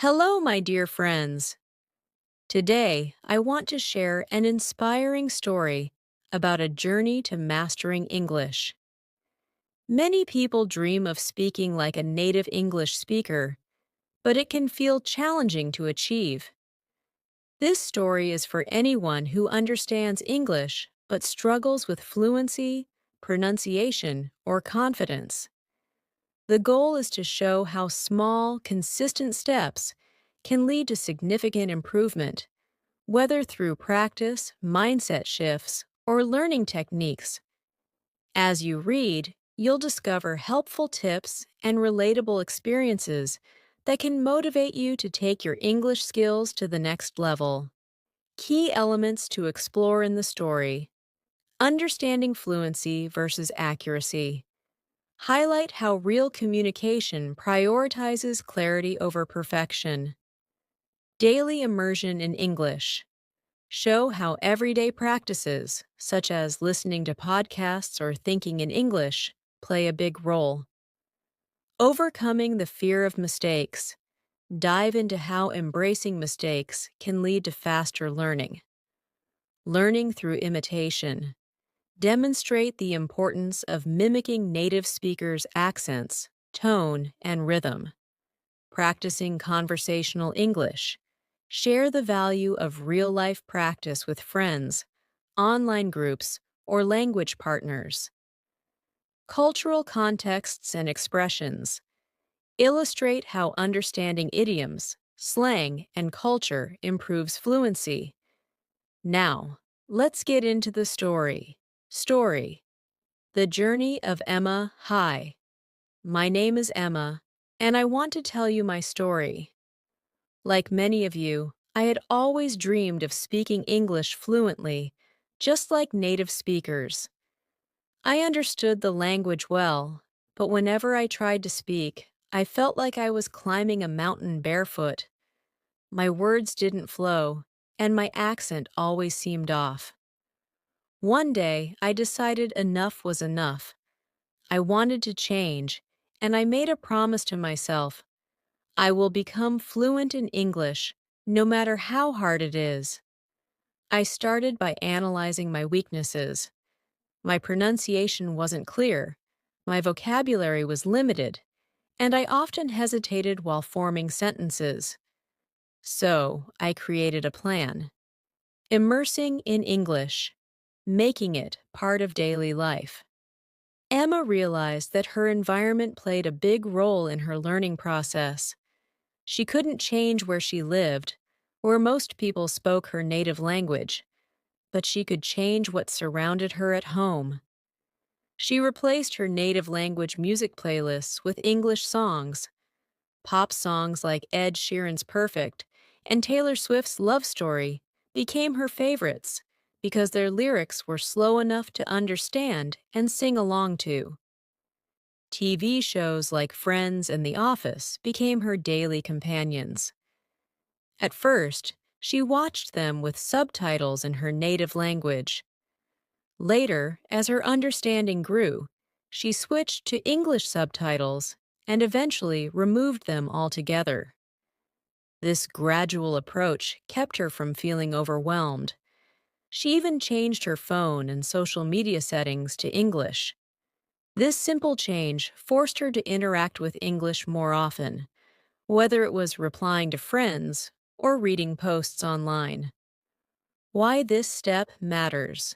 Hello, my dear friends. Today, I want to share an inspiring story about a journey to mastering English. Many people dream of speaking like a native English speaker, but it can feel challenging to achieve. This story is for anyone who understands English but struggles with fluency, pronunciation, or confidence. The goal is to show how small, consistent steps can lead to significant improvement, whether through practice, mindset shifts, or learning techniques. As you read, you'll discover helpful tips and relatable experiences that can motivate you to take your English skills to the next level. Key elements to explore in the story: understanding fluency versus accuracy. Highlight how real communication prioritizes clarity over perfection. Daily immersion in English. Show how everyday practices, such as listening to podcasts or thinking in English, play a big role. Overcoming the fear of mistakes. Dive into how embracing mistakes can lead to faster learning. Learning through imitation. Demonstrate the importance of mimicking native speakers' accents, tone, and rhythm. Practicing conversational English. Share the value of real-life practice with friends, online groups, or language partners. Cultural contexts and expressions. Illustrate how understanding idioms, slang, and culture improves fluency. Now, let's get into the story. Story: The Journey of Emma. Hi, my name is Emma, and I want to tell you my story. Like many of you, I had always dreamed of speaking English fluently, just like native speakers. I understood the language well, but whenever I tried to speak, I felt like I was climbing a mountain barefoot. My words didn't flow, and my accent always seemed off. One day, I decided enough was enough. I wanted to change, and I made a promise to myself: I will become fluent in English, no matter how hard it is. I started by analyzing my weaknesses. My pronunciation wasn't clear, my vocabulary was limited, and I often hesitated while forming sentences. So, I created a plan. Immersing in English, making it part of daily life. Emma realized that her environment played a big role in her learning process. She couldn't change where she lived, where most people spoke her native language, but she could change what surrounded her at home. She replaced her native language music playlists with English songs. Pop songs like Ed Sheeran's Perfect and Taylor Swift's Love Story became her favorites because their lyrics were slow enough to understand and sing along to. TV shows like Friends and The Office became her daily companions. At first, she watched them with subtitles in her native language. Later, as her understanding grew, she switched to English subtitles and eventually removed them altogether. This gradual approach kept her from feeling overwhelmed. She even changed her phone and social media settings to English. This simple change forced her to interact with English more often, whether it was replying to friends or reading posts online. Why this step matters.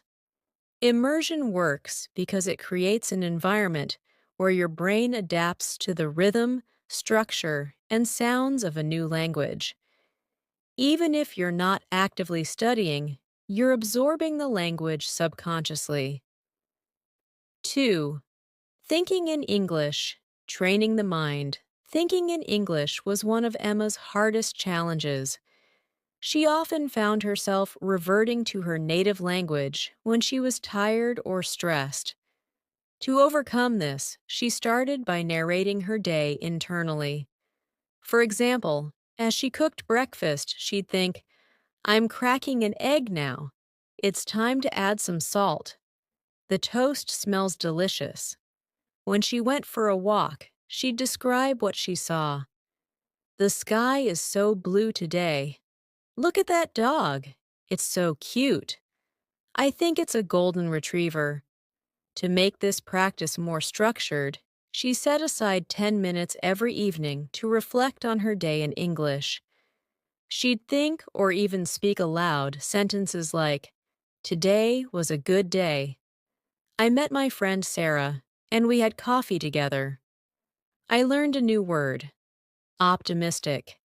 Immersion works because it creates an environment where your brain adapts to the rhythm, structure, and sounds of a new language. Even if you're not actively studying, you're absorbing the language subconsciously. 2. Thinking in English, training the mind. Thinking in English was one of Emma's hardest challenges. She often found herself reverting to her native language when she was tired or stressed. To overcome this, she started by narrating her day internally. For example, as she cooked breakfast, she'd think, "I'm cracking an egg now. It's time to add some salt. The toast smells delicious." When she went for a walk, she'd describe what she saw. The sky is so blue today. Look at that dog. It's so cute. I think it's a golden retriever. To make this practice more structured, she set aside 10 minutes every evening to reflect on her day in English. She'd think or even speak aloud sentences like, "Today was a good day. I met my friend Sarah, and we had coffee together. I learned a new word, optimistic.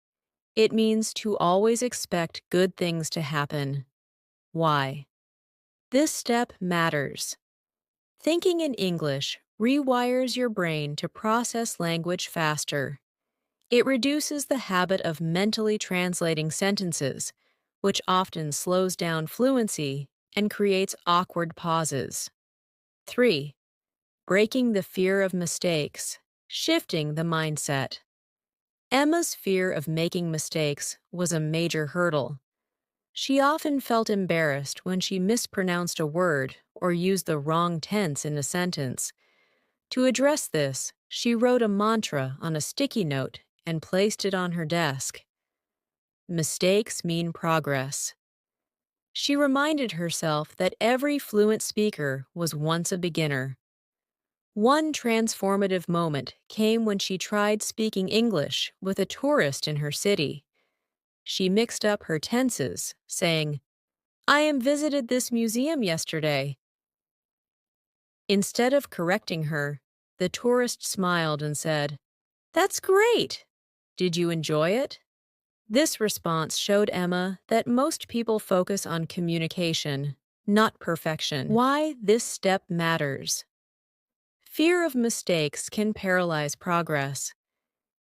It means to always expect good things to happen. Why? This step matters. Thinking in English rewires your brain to process language faster. It reduces the habit of mentally translating sentences, which often slows down fluency and creates awkward pauses. 3. Breaking the fear of mistakes, shifting the mindset. Emma's fear of making mistakes was a major hurdle. She often felt embarrassed when she mispronounced a word or used the wrong tense in a sentence. To address this, she wrote a mantra on a sticky note and placed it on her desk. Mistakes mean progress. She reminded herself that every fluent speaker was once a beginner. One transformative moment came when she tried speaking English with a tourist in her city. She mixed up her tenses, saying, "I am visited this museum yesterday." Instead of correcting her, the tourist smiled and said, "That's great! Did you enjoy it?" This response showed Emma that most people focus on communication, not perfection. Why this step matters. Fear of mistakes can paralyze progress.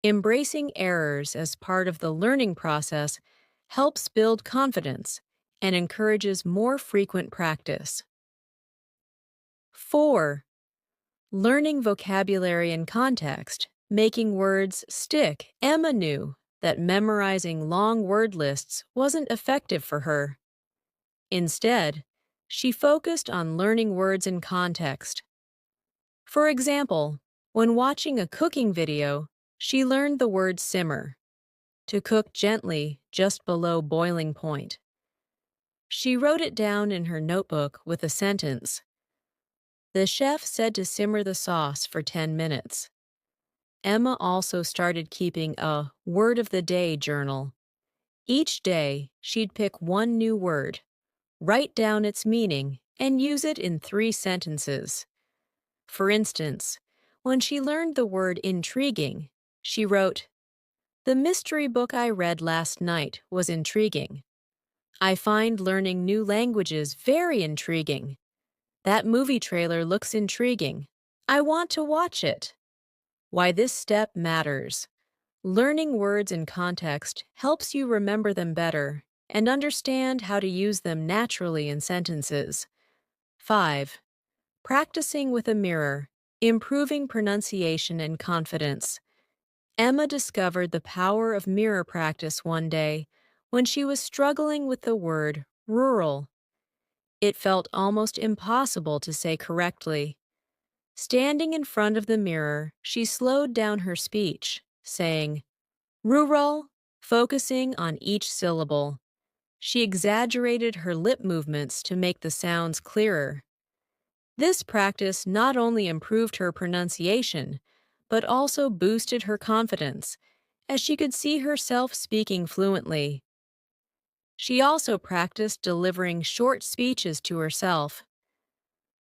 Embracing errors as part of the learning process helps build confidence and encourages more frequent practice. 4. Learning vocabulary and context, making words stick. Emma knew that memorizing long word lists wasn't effective for her. Instead, she focused on learning words in context. For example, when watching a cooking video, she learned the word simmer, to cook gently just below boiling point. She wrote it down in her notebook with a sentence. The chef said to simmer the sauce for 10 minutes. Emma also started keeping a word of the day journal. Each day, she'd pick one new word, write down its meaning, and use it in 3 sentences. For instance, when she learned the word intriguing, she wrote, "The mystery book I read last night was intriguing. I find learning new languages very intriguing. That movie trailer looks intriguing. I want to watch it." Why this step matters. Learning words in context helps you remember them better and understand how to use them naturally in sentences. 5. Practicing with a mirror, improving pronunciation and confidence. Emma discovered the power of mirror practice one day when she was struggling with the word rural. It felt almost impossible to say correctly. Standing in front of the mirror, she slowed down her speech, saying, "Rural," focusing on each syllable. She exaggerated her lip movements to make the sounds clearer. This practice not only improved her pronunciation, but also boosted her confidence, as she could see herself speaking fluently. She also practiced delivering short speeches to herself.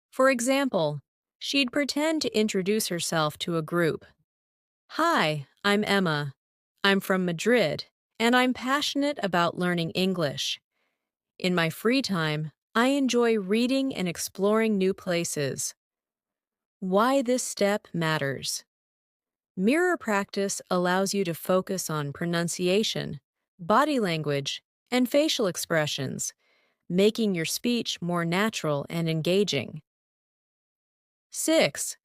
For example, she'd pretend to introduce herself to a group. "Hi, I'm Emma. I'm from Madrid, and I'm passionate about learning English. In my free time, I enjoy reading and exploring new places." Why this step matters. Mirror practice allows you to focus on pronunciation, body language, and facial expressions, making your speech more natural and engaging. 6.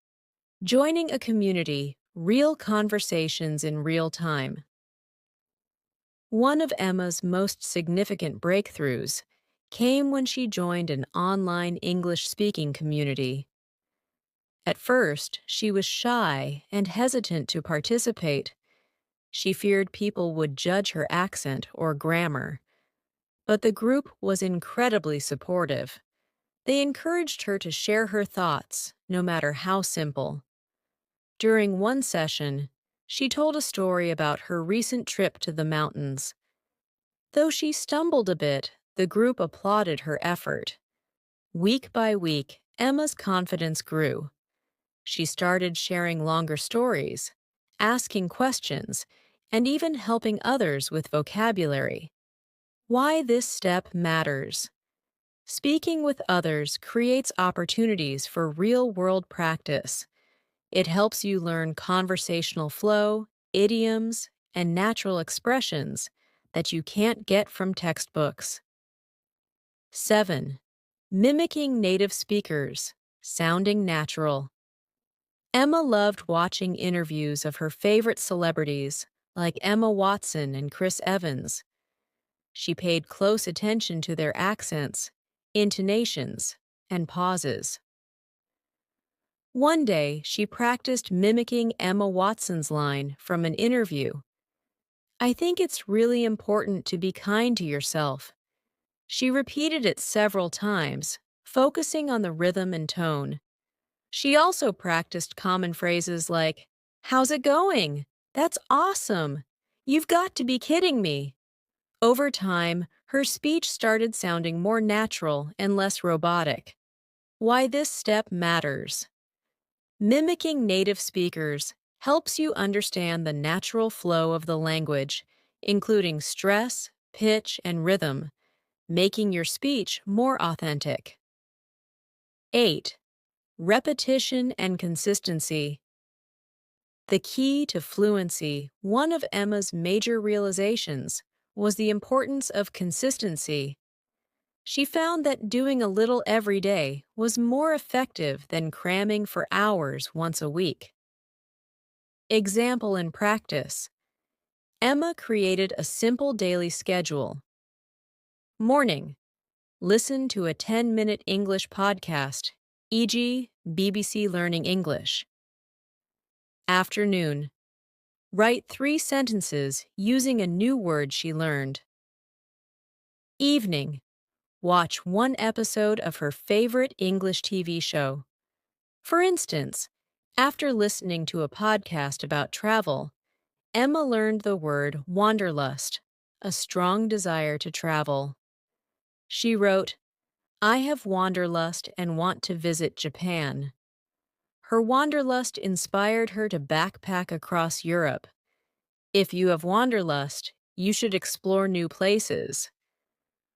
Joining a community, real conversations in real time. One of Emma's most significant breakthroughs came when she joined an online English-speaking community. At first, she was shy and hesitant to participate, She feared people would judge her accent or grammar, but the group was incredibly supportive. They encouraged her to share her thoughts, no matter how simple. During one session, she told a story about her recent trip to the mountains. Though she stumbled a bit, the group applauded her effort. Week by week, Emma's confidence grew. She started sharing longer stories, asking questions, and even helping others with vocabulary. Why this step matters. Speaking with others creates opportunities for real-world practice. It helps you learn conversational flow, idioms, and natural expressions that you can't get from textbooks. 7. Mimicking native speakers, sounding natural. Emma loved watching interviews of her favorite celebrities, like Emma Watson and Chris Evans. She paid close attention to their accents, intonations, and pauses. One day, she practiced mimicking Emma Watson's line from an interview. "I think it's really important to be kind to yourself." She repeated it several times, focusing on the rhythm and tone. She also practiced common phrases like, "How's it going? That's awesome. You've got to be kidding me." Over time, her speech started sounding more natural and less robotic. Why this step matters. Mimicking native speakers helps you understand the natural flow of the language, including stress, pitch, and rhythm, making your speech more authentic. 8. Repetition and consistency. The key to fluency, one of Emma's major realizations, was the importance of consistency. She found that doing a little every day was more effective than cramming for hours once a week. Example in practice. Emma created a simple daily schedule. Morning. Listen to a 10-minute English podcast, e.g., BBC Learning English. Afternoon. Write 3 sentences using a new word she learned. Evening. Watch 1 episode of her favorite English TV show. For instance, after listening to a podcast about travel, Emma learned the word wanderlust, a strong desire to travel. She wrote, "I have wanderlust and want to visit Japan." Her wanderlust inspired her to backpack across Europe. If you have wanderlust, you should explore new places.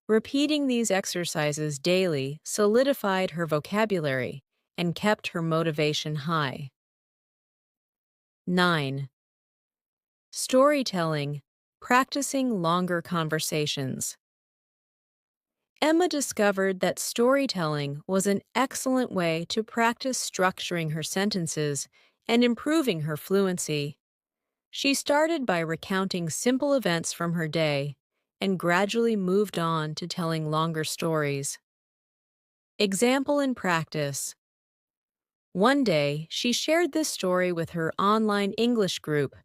Repeating these exercises daily solidified her vocabulary and kept her motivation high. 9. Storytelling, practicing longer conversations. Emma discovered that storytelling was an excellent way to practice structuring her sentences and improving her fluency. She started by recounting simple events from her day and gradually moved on to telling longer stories. Example in practice. One day, she shared this story with her online English group.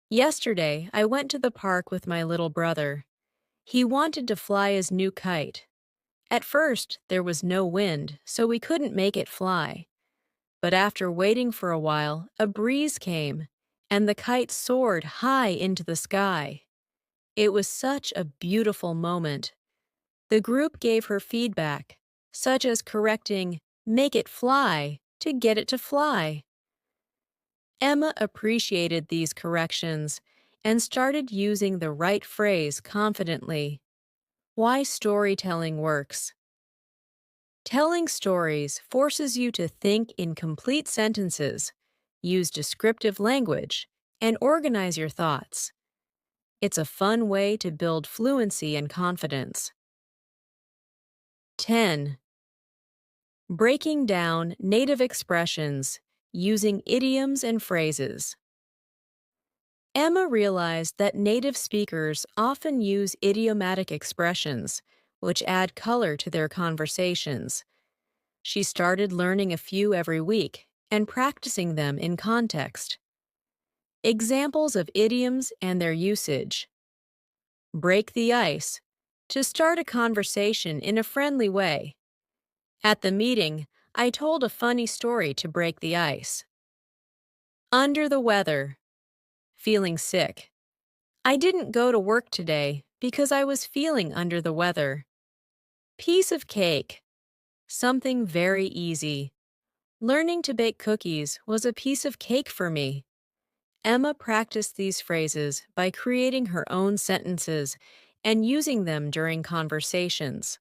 "Yesterday, I went to the park with my little brother. He wanted to fly his new kite. At first, there was no wind, so we couldn't make it fly. But after waiting for a while, a breeze came, and the kite soared high into the sky. It was such a beautiful moment." The group gave her feedback, such as correcting "make it fly" to "get it to fly." Emma appreciated these corrections and started using the right phrase confidently. Why storytelling works. Telling stories forces you to think in complete sentences, use descriptive language, and organize your thoughts. It's a fun way to build fluency and confidence. 10. Breaking down native expressions using idioms and phrases. Emma realized that native speakers often use idiomatic expressions, which add color to their conversations. She started learning a few every week and practicing them in context. Examples of idioms and their usage. Break the ice. To start a conversation in a friendly way. At the meeting, I told a funny story to break the ice. Under the weather. Feeling sick. I didn't go to work today because I was feeling under the weather. Piece of cake. Something very easy. Learning to bake cookies was a piece of cake for me. Emma practiced these phrases by creating her own sentences and using them during conversations.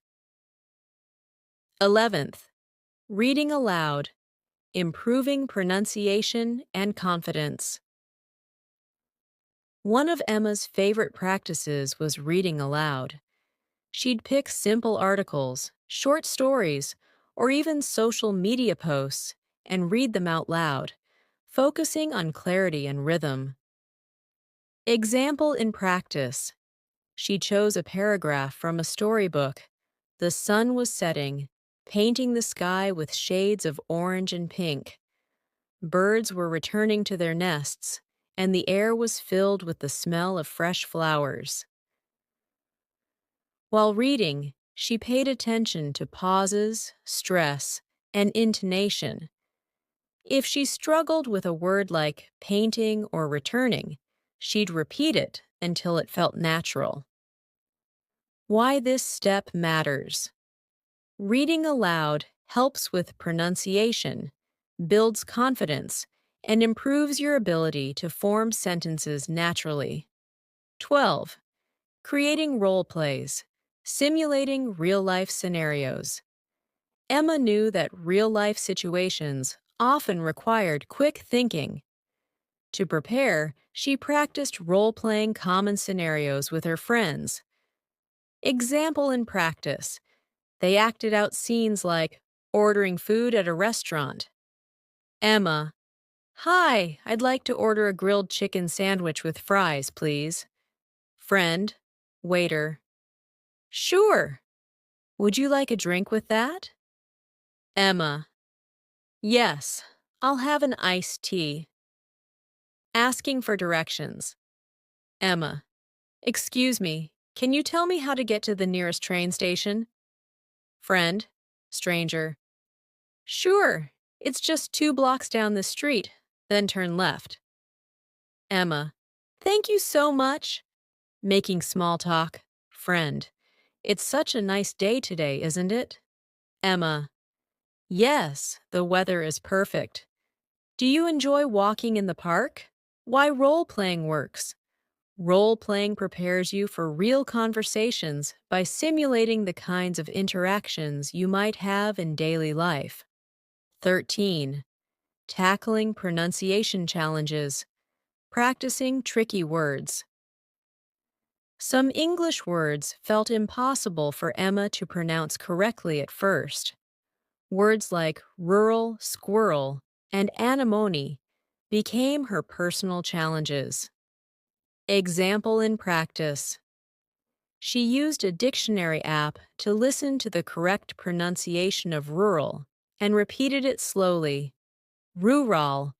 11th, reading aloud, improving pronunciation and confidence. One of Emma's favorite practices was reading aloud. She'd pick simple articles, short stories, or even social media posts and read them out loud, focusing on clarity and rhythm. Example in practice. She chose a paragraph from a storybook. The sun was setting, painting the sky with shades of orange and pink. Birds were returning to their nests, and the air was filled with the smell of fresh flowers. While reading, she paid attention to pauses, stress, and intonation. If she struggled with a word like painting or returning, she'd repeat it until it felt natural. Why this step matters. Reading aloud helps with pronunciation, builds confidence, and improves your ability to form sentences naturally. 12. Creating role plays, simulating real-life scenarios. Emma knew that real-life situations often required quick thinking. To prepare, she practiced role-playing common scenarios with her friends. Example in practice. They acted out scenes like ordering food at a restaurant. Emma: Hi, I'd like to order a grilled chicken sandwich with fries, please. Friend, waiter: Sure. Would you like a drink with that? Emma: Yes, I'll have an iced tea. Asking for directions. Emma: Excuse me, can you tell me how to get to the nearest train station? Friend, stranger: Sure, it's just 2 blocks down the street, then turn left. Emma: Thank you so much. Making small talk. Friend: It's such a nice day today, isn't it? Emma: Yes, the weather is perfect. Do you enjoy walking in the park? Why role-playing works. Role-playing prepares you for real conversations by simulating the kinds of interactions you might have in daily life. 13. Tackling pronunciation challenges. Practicing tricky words. Some English words felt impossible for Emma to pronounce correctly at first. Words like rural, squirrel, and anemone became her personal challenges. Example in practice. She used a dictionary app to listen to the correct pronunciation of rural and repeated it slowly. Rural.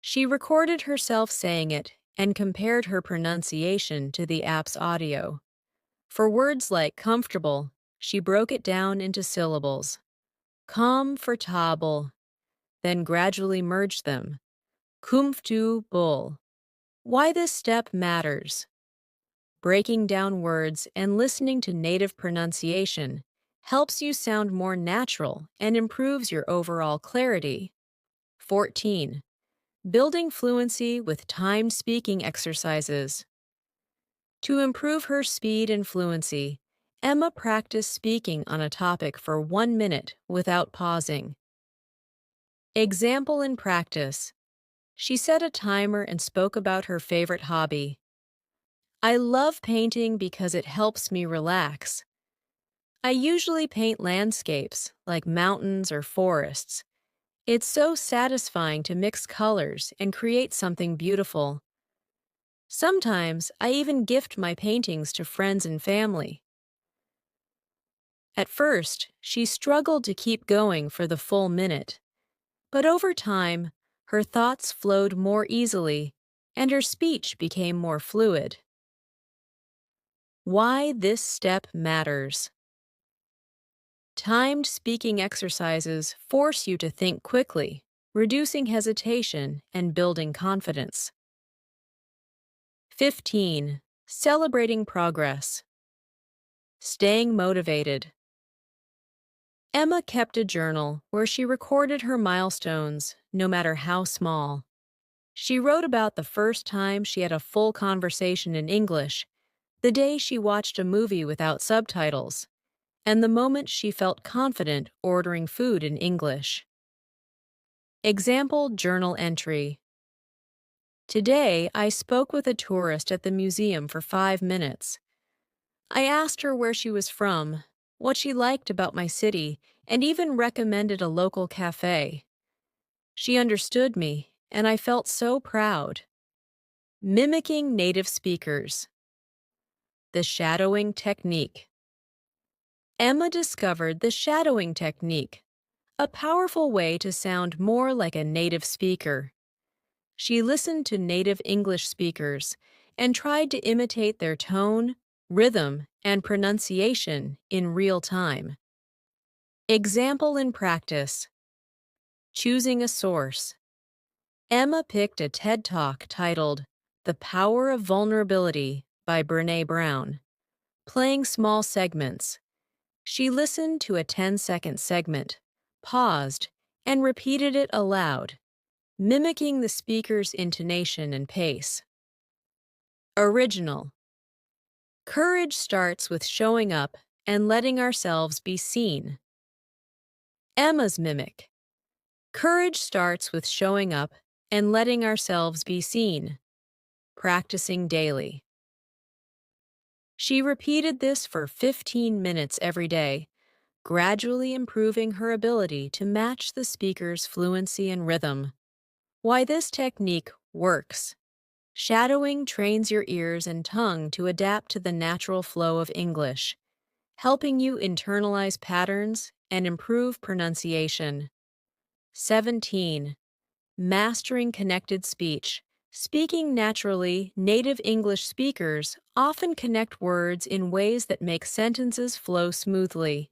She recorded herself saying it and compared her pronunciation to the app's audio. For words like comfortable, she broke it down into syllables. Comfortable, then gradually merged them. Comfortable. Why this step matters. Breaking down words and listening to native pronunciation helps you sound more natural and improves your overall clarity. 14. Building fluency with timed speaking exercises. To improve her speed and fluency, Emma practiced speaking on a topic for 1 minute without pausing. Example in practice. She set a timer and spoke about her favorite hobby. I love painting because it helps me relax. I usually paint landscapes, like mountains or forests. It's so satisfying to mix colors and create something beautiful. Sometimes I even gift my paintings to friends and family. At first, she struggled to keep going for the full minute, but over time, her thoughts flowed more easily. and her speech became more fluid. Why this step matters. Timed speaking exercises force you to think quickly, reducing hesitation and building confidence. 15. Celebrating progress. Staying motivated. Emma kept a journal where she recorded her milestones, no matter how small. She wrote about the first time she had a full conversation in English, the day she watched a movie without subtitles, and the moment she felt confident ordering food in English. Example journal entry. Today, I spoke with a tourist at the museum for 5 minutes. I asked her where she was from, what she liked about my city, and even recommended a local cafe. She understood me, and I felt so proud. Mimicking native speakers. The shadowing technique. Emma discovered the shadowing technique, a powerful way to sound more like a native speaker. She listened to native English speakers and tried to imitate their tone, rhythm, and pronunciation in real time. Example in practice. Choosing a source. Emma picked a TED Talk titled The Power of Vulnerability by Brené Brown. Playing small segments. She listened to a 10-second segment, paused, and repeated it aloud, mimicking the speaker's intonation and pace. Original. Courage starts with showing up and letting ourselves be seen. Emma's mimic. Courage starts with showing up and letting ourselves be seen. Practicing daily. She repeated this for 15 minutes every day, gradually improving her ability to match the speaker's fluency and rhythm. Why this technique works. Shadowing trains your ears and tongue to adapt to the natural flow of English, helping you internalize patterns and improve pronunciation. 17. Mastering connected speech. Speaking naturally, native English speakers often connect words in ways that make sentences flow smoothly.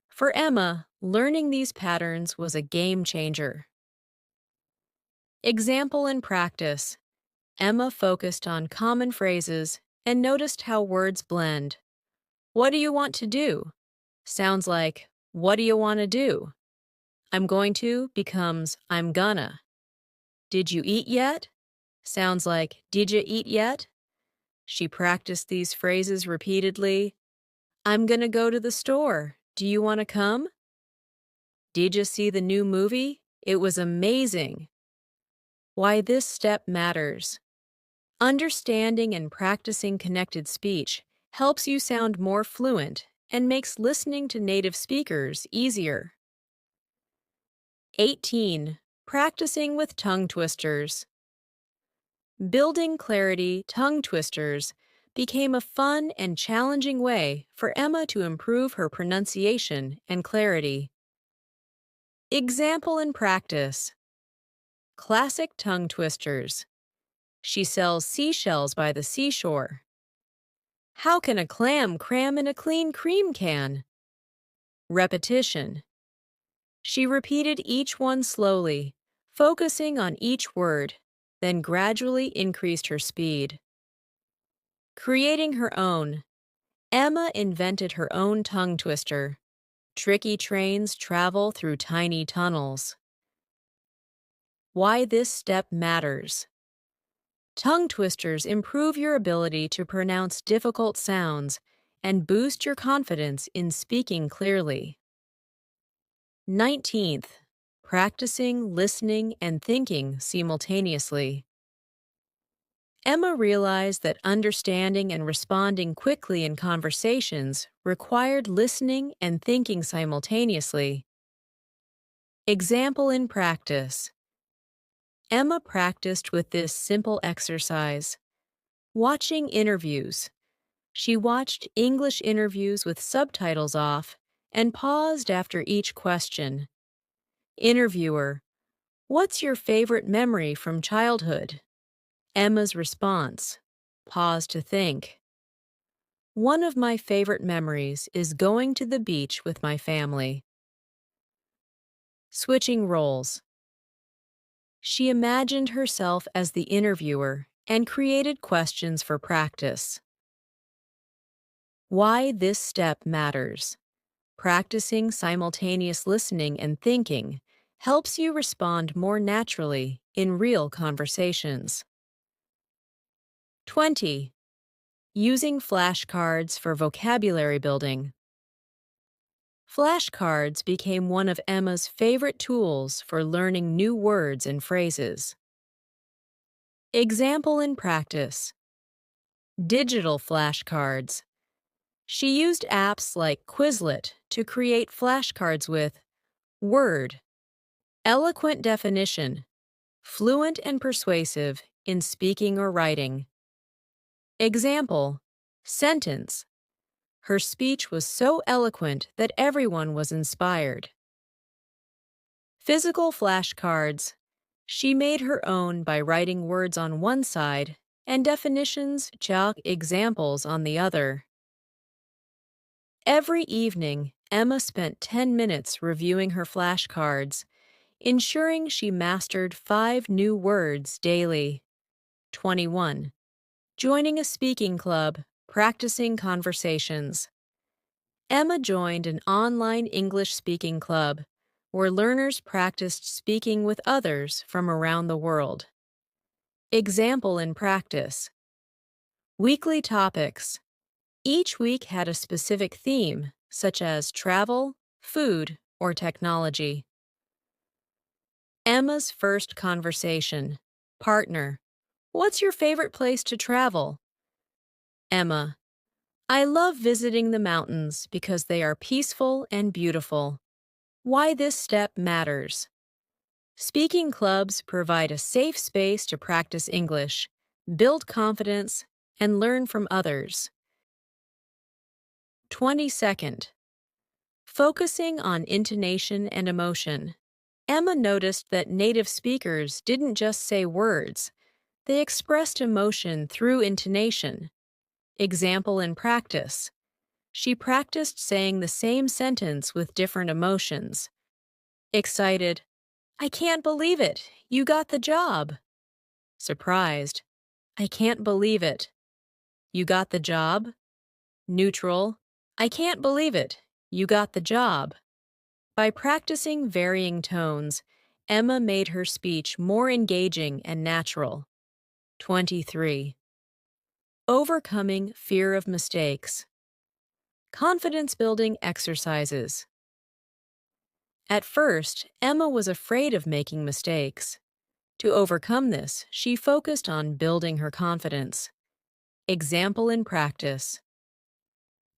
For Emma, learning these patterns was a game changer. Example in practice. Emma focused on common phrases and noticed how words blend. What do you want to do? Sounds like, what do you want to do? I'm going to becomes I'm gonna. Did you eat yet? Sounds like, did you eat yet? She practiced these phrases repeatedly. I'm gonna go to the store. Do you want to come? Did you see the new movie? It was amazing. Why this step matters. Understanding and practicing connected speech helps you sound more fluent and makes listening to native speakers easier. 18. Practicing with tongue twisters. Building clarity tongue twisters became a fun and challenging way for Emma to improve her pronunciation and clarity. Example in practice. Classic tongue twisters. She sells seashells by the seashore. How can a clam cram in a clean cream can? Repetition. She repeated each one slowly, focusing on each word, then gradually increased her speed. Creating her own. Emma invented her own tongue twister. Tricky trains travel through tiny tunnels. Why this step matters. Tongue twisters improve your ability to pronounce difficult sounds and boost your confidence in speaking clearly. 19th. Practicing listening and thinking simultaneously. Emma realized that understanding and responding quickly in conversations required listening and thinking simultaneously. Example in practice. Emma practiced with this simple exercise. Watching interviews. She watched English interviews with subtitles off and paused after each question. Interviewer: what's your favorite memory from childhood? Emma's response. Pause to think. One of my favorite memories is going to the beach with my family. Switching roles. She imagined herself as the interviewer and created questions for practice. Why this step matters. Practicing simultaneous listening and thinking helps you respond more naturally in real conversations. 20. Using flashcards for vocabulary building. Flashcards became one of Emma's favorite tools for learning new words and phrases. Example in practice. Digital flashcards. She used apps like Quizlet to create flashcards with word, eloquent definition, fluent and persuasive in speaking or writing. Example, sentence. Her speech was so eloquent that everyone was inspired. Physical flashcards. She made her own by writing words on one side and definitions, chalk examples on the other. Every evening, Emma spent 10 minutes reviewing her flashcards, ensuring she mastered 5 new words daily. 21. Joining a speaking club, practicing conversations. Emma joined an online English speaking club where learners practiced speaking with others from around the world. Example in practice. Weekly topics. Each week had a specific theme, such as travel, food, or technology. Emma's first conversation. Partner. What's your favorite place to travel? Emma. I love visiting the mountains because they are peaceful and beautiful. Why this step matters. Speaking clubs provide a safe space to practice English, build confidence, and learn from others. 22nd. Focusing on intonation and emotion. Emma noticed that native speakers didn't just say words, they expressed emotion through intonation. Example in practice. She practiced saying the same sentence with different emotions. Excited. I can't believe it. You got the job. Surprised. I can't believe it. You got the job. Neutral. I can't believe it. You got the job. By practicing varying tones, Emma made her speech more engaging and natural. 23. Overcoming fear of mistakes. Confidence-building exercises. At first, Emma was afraid of making mistakes. To overcome this, she focused on building her confidence. Example in practice.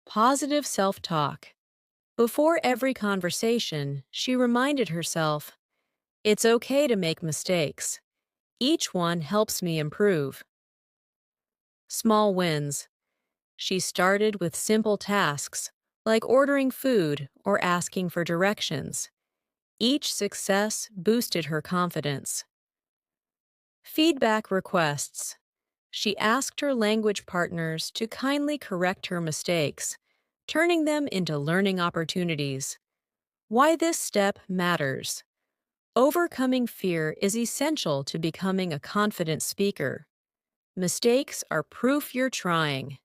Positive self-talk. Before every conversation, she reminded herself, it's okay to make mistakes. Each one helps me improve. Small wins. She started with simple tasks, like ordering food or asking for directions. Each success boosted her confidence. Feedback requests. She asked her language partners to kindly correct her mistakes, turning them into learning opportunities. Why this step matters. Overcoming fear is essential to becoming a confident speaker. Mistakes are proof you're trying.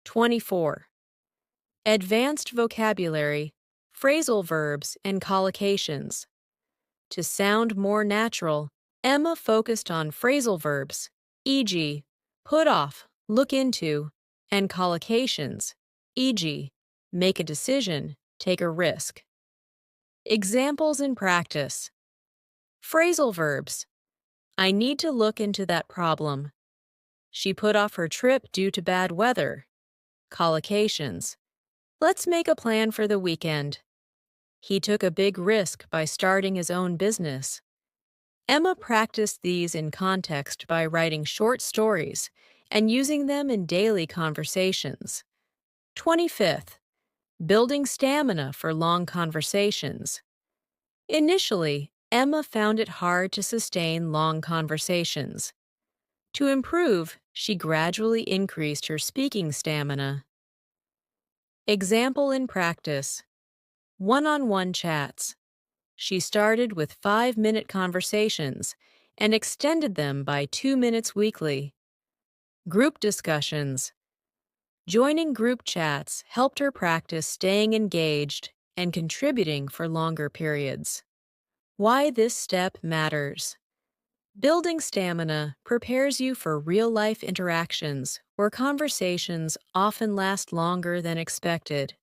24. Advanced vocabulary, phrasal verbs, and collocations. To sound more natural, Emma focused on phrasal verbs, e.g., put off, look into, and collocations, e.g., make a decision, take a risk. Examples in practice. Phrasal verbs. I need to look into that problem. She put off her trip due to bad weather. Collocations. Let's make a plan for the weekend. He took a big risk by starting his own business. Emma practiced these in context by writing short stories and using them in daily conversations. 25th. Building stamina for long conversations. Initially, Emma found it hard to sustain long conversations. To improve, she gradually increased her speaking stamina. Example in practice: one-on-one chats. She started with 5-minute conversations and extended them by 2 minutes weekly. Group discussions. Joining group chats helped her practice staying engaged and contributing for longer periods. Why this step matters. Building stamina prepares you for real-life interactions where conversations often last longer than expected.